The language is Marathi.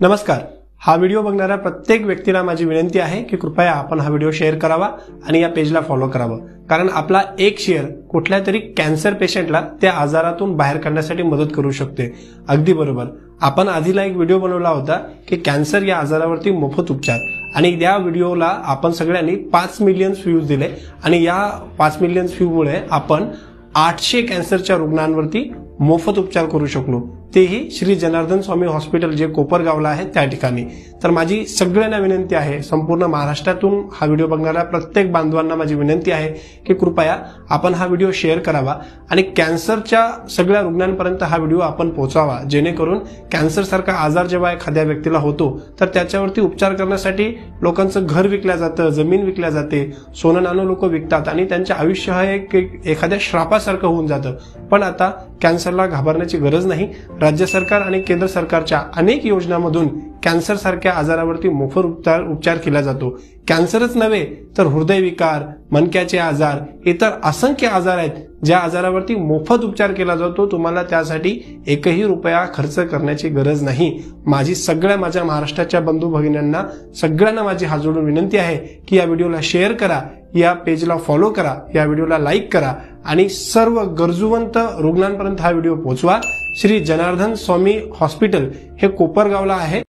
नमस्कार। हा व्हिडिओ बघणाऱ्या प्रत्येक व्यक्तीला माझी विनंती आहे की कृपया आपण हा व्हिडिओ शेअर करावा आणि या पेजला फॉलो करावं, कारण आपला एक शेअर कुठल्या तरी कॅन्सर पेशंटला त्या आजारातून बाहेर काढण्यासाठी मदत करू शकते। अगदी बरोबर, आपण आधीला एक व्हिडिओ बनवला होता की कॅन्सर या आजारावरती मोफत उपचार, आणि या व्हिडिओला आपण सगळ्यांनी 5 मिलियन व्ह्यूज दिले आणि या 5 मिलियन व्ह्यूमुळे आपण 800 कॅन्सरच्या रुग्णांवरती मोफत उपचार करू शकलो, तेही श्री जनार्दन स्वामी हॉस्पिटल जे कोपरगावला आहे त्या ठिकाणी। तर माझी सगळ्यांना विनंती आहे, संपूर्ण महाराष्ट्रातून हा व्हिडिओ बघणाऱ्या प्रत्येक बांधवांना माझी विनंती आहे की कृपया आपण हा व्हिडिओ शेअर करावा आणि कॅन्सरच्या सगळ्या रुग्णांपर्यंत हा व्हिडिओ आपण पोहोचावा, जेणेकरून कॅन्सर सारखा आजार जेव्हा एखाद्या व्यक्तीला होतो तर त्याच्यावरती उपचार करण्यासाठी लोकांचं घर विकल्या जातं, जमीन विकल्या जाते, सोनं नाणं लोक विकतात आणि त्यांचे आयुष्य हे एखाद्या श्रापासारखं होऊन जातं। पण आता कॅन्सरला घाबरण्याची गरज नाही। राज्य सरकार आणि केंद्र सरकारच्या अनेक योजनांमधून कॅन्सर सारख्या आजारावरती मोफत उपचार केला जातो। कॅन्सरच नव्हे तर हृदयविकार, मणक्याचे आजार, इतर असंख्य आजार आहेत ज्या आजारावरती मोफत उपचार केला जातो। तुम्हाला त्यासाठी एकही रुपया खर्च करण्याची गरज नाही। माझ्या महाराष्ट्राच्या बंधू भगिनींना सगळ्यांना माझी हात जोडून विनंती आहे की या व्हिडिओला शेअर करा, या पेजला फॉलो करा, या व्हिडिओला लाईक करा आणि सर्व गरजूवंत रुग्णांपर्यंत हा व्हिडिओ पोहोचवा। श्री जनार्दन स्वामी हॉस्पिटल हे कोपरगावला आहे।